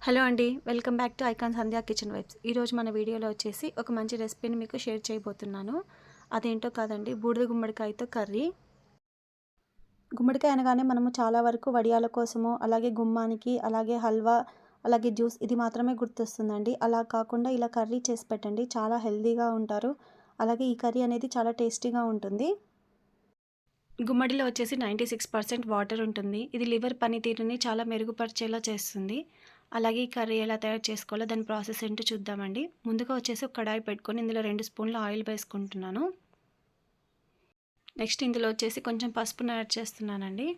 Hello అండి, welcome back to icon Sandhya kitchen vibes. ఈరోజు మన వీడియోలో వచ్చేసి ఒక మంచి రెసిపీని మీకు షేర్ చేయబోతున్నాను. అదేంటో కాదండి, బూడిద గుమ్మడికాయతో కర్రీ. గుమ్మడికాయ అనగానే మనము చాలా వరకు వడియాల కోసము, అలాగే గుమ్మానికి, అలాగే హల్వా, అలాగే జ్యూస్ ఇది మాత్రమే గుర్తొస్తుందండి. అలా కాకుండా ఇలా కర్రీ చేసి పెట్టండి, చాలా హెల్తీగా ఉంటారు. అలాగే ఈ కర్రీ అనేది చాలా టేస్టీగా ఉంటుంది. గుమ్మడిలో వచ్చేసి 96% వాటర్ ఉంటుంది. ఇది లివర్ పనితీరుని చాలా మెరుగుపరిచేలా చేస్తుంది. అలాగే ఈ కర్రీ ఎలా తయారు చేసుకోవాలో దాని ప్రాసెస్ ఏంటో చూద్దామండి. ముందుగా వచ్చేసి ఒక కడాయి పెట్టుకొని ఇందులో 2 స్పూన్ల ఆయిల్ వేసుకుంటున్నాను. నెక్స్ట్ ఇందులో వచ్చేసి కొంచెం పసుపును యాడ్ చేస్తున్నానండి.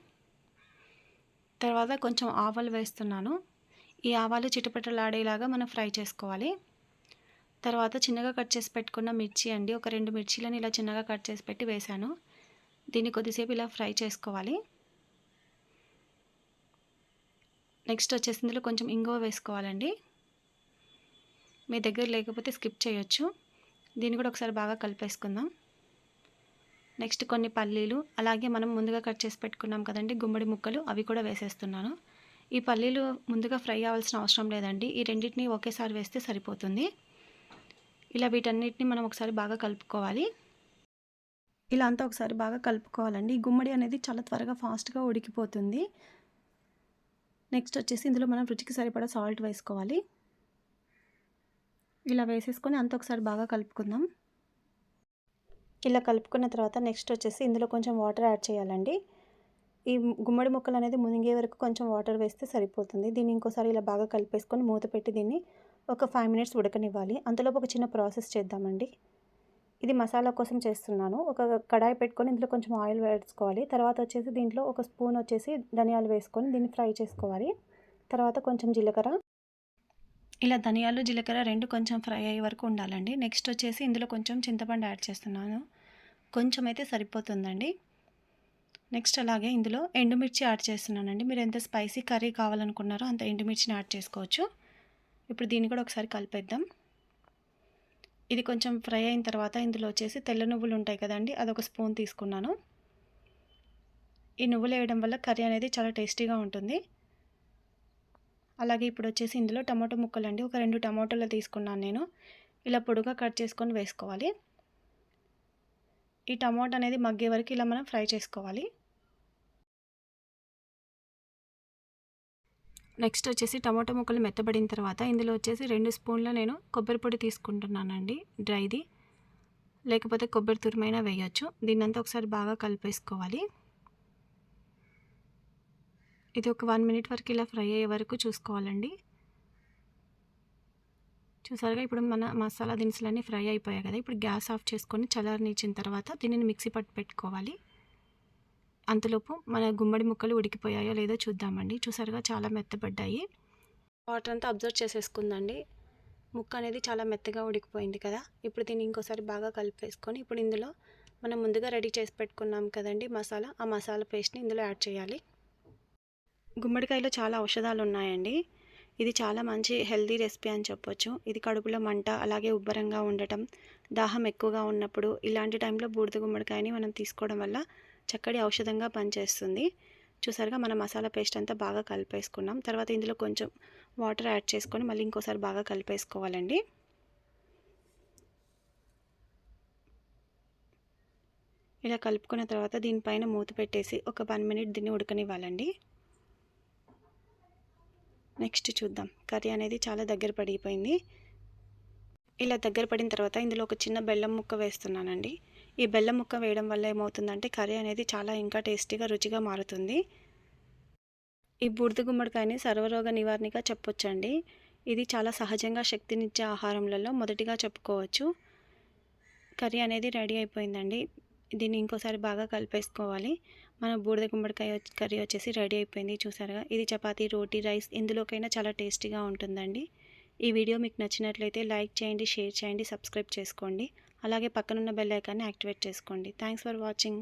తర్వాత కొంచెం ఆవాలు వేస్తున్నాను. ఈ ఆవాలు చిటపటలాడేలాగా మనం ఫ్రై చేసుకోవాలి. తర్వాత చిన్నగా కట్ చేసి పెట్టుకున్న మిర్చి అండి, ఒక 2 మిర్చీలను ఇలా చిన్నగా కట్ చేసి పెట్టి వేశాను. దీన్ని కొద్దిసేపు ఇలా ఫ్రై చేసుకోవాలి. నెక్స్ట్ వచ్చేసి ఇందులో కొంచెం ఇంగువ వేసుకోవాలండి. మీ దగ్గర లేకపోతే స్కిప్ చేయొచ్చు. దీన్ని కూడా ఒకసారి బాగా కలిపేసుకుందాం. నెక్స్ట్ కొన్ని పల్లీలు, అలాగే మనం ముందుగా కట్ చేసి పెట్టుకున్నాం కదండి గుమ్మడి ముక్కలు, అవి కూడా వేసేస్తున్నాను. ఈ పల్లీలు ముందుగా ఫ్రై అవ్వాల్సిన అవసరం లేదండి, ఈ రెండింటిని ఒకేసారి వేస్తే సరిపోతుంది. ఇలా వీటన్నిటిని మనం ఒకసారి బాగా కలుపుకోవాలి. ఇలా అంతా ఒకసారి బాగా కలుపుకోవాలండి. ఈ గుమ్మడి అనేది చాలా త్వరగా ఫాస్ట్గా ఉడికిపోతుంది. నెక్స్ట్ వచ్చేసి ఇందులో మనం రుచికి సరిపడా సాల్ట్ వేసుకోవాలి. ఇలా వేసేసుకొని అంతా ఒకసారి బాగా కలుపుకుందాం. ఇలా కలుపుకున్న తర్వాత నెక్స్ట్ వచ్చేసి ఇందులో కొంచెం వాటర్ యాడ్ చేయాలండి. ఈ గుమ్మడి ముక్కలు అనేది మునిగే వరకు కొంచెం వాటర్ వేస్తే సరిపోతుంది. దీన్ని ఇంకోసారి ఇలా బాగా కలిపేసుకొని మూత పెట్టి దీన్ని ఒక 5 మినిట్స్ ఉడకనివ్వాలి. అంతలోపు ఒక చిన్న ప్రాసెస్ చేద్దామండి. ఇది మసాలా కోసం చేస్తున్నాను. ఒక కడాయి పెట్టుకొని ఇందులో కొంచెం ఆయిల్ వేసుకోవాలి. తర్వాత వచ్చేసి దీంట్లో ఒక స్పూన్ వచ్చేసి ధనియాలు వేసుకొని దీన్ని ఫ్రై చేసుకోవాలి. తర్వాత కొంచెం జీలకర్ర, ఇలా ధనియాలు జీలకర్ర 2 కొంచెం ఫ్రై అయ్యే వరకు ఉండాలండి. నెక్స్ట్ వచ్చేసి ఇందులో కొంచెం చింతపండు యాడ్ చేస్తున్నాను. కొంచెం అయితే సరిపోతుందండి. నెక్స్ట్ అలాగే ఇందులో ఎండుమిర్చి యాడ్ చేస్తున్నానండి. మీరు ఎంత స్పైసీ కర్రీ కావాలనుకున్నారో అంత ఎండుమిర్చిని యాడ్ చేసుకోవచ్చు. ఇప్పుడు దీన్ని కూడా ఒకసారి కలిపేద్దాం. ఇది కొంచెం ఫ్రై అయిన తర్వాత ఇందులో వచ్చేసి తెల్ల నువ్వులు ఉంటాయి కదండి, అదొక స్పూన్ తీసుకున్నాను. ఈ నువ్వులు వేయడం వల్ల కర్రీ అనేది చాలా టేస్టీగా ఉంటుంది. అలాగే ఇప్పుడు వచ్చేసి ఇందులో టమాటో ముక్కలు అండి, ఒక 2 టమాటోలు తీసుకున్నాను నేను. ఇలా పొడుగా కట్ చేసుకొని వేసుకోవాలి. ఈ టమాటో అనేది మగ్గే వరకు ఇలా మనం ఫ్రై చేసుకోవాలి. నెక్స్ట్ వచ్చేసి టమాటో ముక్కలు మెత్తబడిన తర్వాత ఇందులో వచ్చేసి 2 స్పూన్ల నేను కొబ్బరి పొడి తీసుకుంటున్నానండి, డ్రైది. లేకపోతే కొబ్బరి తురుమైనా వేయచ్చు. దీన్నంతా ఒకసారి బాగా కలిపేసుకోవాలి. ఇది ఒక 1 మినిట్ వరకు ఇలా ఫ్రై అయ్యే వరకు చూసుకోవాలండి. చూసారుగా ఇప్పుడు మన మసాలా దినుసులన్నీ ఫ్రై అయిపోయాయి కదా. ఇప్పుడు గ్యాస్ ఆఫ్ చేసుకొని చల్లారనిచ్చిన తర్వాత దీనిని మిక్సీ పట్టి పెట్టుకోవాలి. అంతలోపు మన గుమ్మడి ముక్కలు ఉడికిపోయాయో లేదో చూద్దామండి. చూసారుగా చాలా మెత్తబడ్డాయి. వాటర్ అంతా అబ్జర్వ్ చేసేసుకుందండి. ముక్క అనేది చాలా మెత్తగా ఉడికిపోయింది కదా. ఇప్పుడు దీన్ని ఇంకోసారి బాగా కలిపేసుకొని ఇప్పుడు ఇందులో మనం ముందుగా రెడీ చేసి పెట్టుకున్నాం కదండి మసాలా, ఆ మసాలా పేస్ట్ని ఇందులో యాడ్ చేయాలి. గుమ్మడికాయలో చాలా ఔషధాలు ఉన్నాయండి. ఇది చాలా మంచి హెల్తీ రెసిపీ అని చెప్పొచ్చు. ఇది కడుపులో మంట, అలాగే ఉబ్బరంగా ఉండటం, దాహం ఎక్కువగా ఉన్నప్పుడు ఇలాంటి టైంలో బూడిద గుమ్మడికాయని మనం తీసుకోవడం వల్ల చక్కటి ఔషధంగా పనిచేస్తుంది. చూసారుగా మన మసాలా పేస్ట్ అంతా బాగా కలిపేసుకున్నాం. తర్వాత ఇందులో కొంచెం వాటర్ యాడ్ చేసుకొని మళ్ళీ ఇంకోసారి బాగా కలిపేసుకోవాలండి. ఇలా కలుపుకున్న తర్వాత దీనిపైన మూత పెట్టేసి ఒక 1 మినిట్ దీన్ని ఉడకనివ్వాలండి. నెక్స్ట్ చూద్దాం. కర్రీ అనేది చాలా దగ్గర పడిపోయింది. ఇలా దగ్గర పడిన తర్వాత ఇందులో ఒక చిన్న బెల్లం ముక్క వేస్తున్నానండి. ఈ బెల్లం ముక్క వేయడం వల్ల ఏమవుతుందంటే కర్రీ అనేది చాలా ఇంకా టేస్టీగా రుచిగా మారుతుంది. ఈ బూడిద గుమ్మడికాయని సర్వరోగ నివారణగా చెప్పొచ్చండి. ఇది చాలా సహజంగా శక్తినిచ్చే ఆహారంలలో మొదటిగా చెప్పుకోవచ్చు. కర్రీ అనేది రెడీ అయిపోయిందండి. దీన్ని ఇంకోసారి బాగా కలిపేసుకోవాలి. మన బూడిద గుమ్మడికాయ కర్రీ వచ్చేసి రెడీ అయిపోయింది. చూసారుగా, ఇది చపాతీ, రోటీ, రైస్ ఎందులోకైనా చాలా టేస్టీగా ఉంటుందండి. ఈ వీడియో మీకు నచ్చినట్లయితే లైక్ చేయండి, షేర్ చేయండి, సబ్స్క్రైబ్ చేసుకోండి. అలాగే పక్కనున్న బెల్ ఐకాన్ని యాక్టివేట్ చేసుకోండి. Thanks for watching.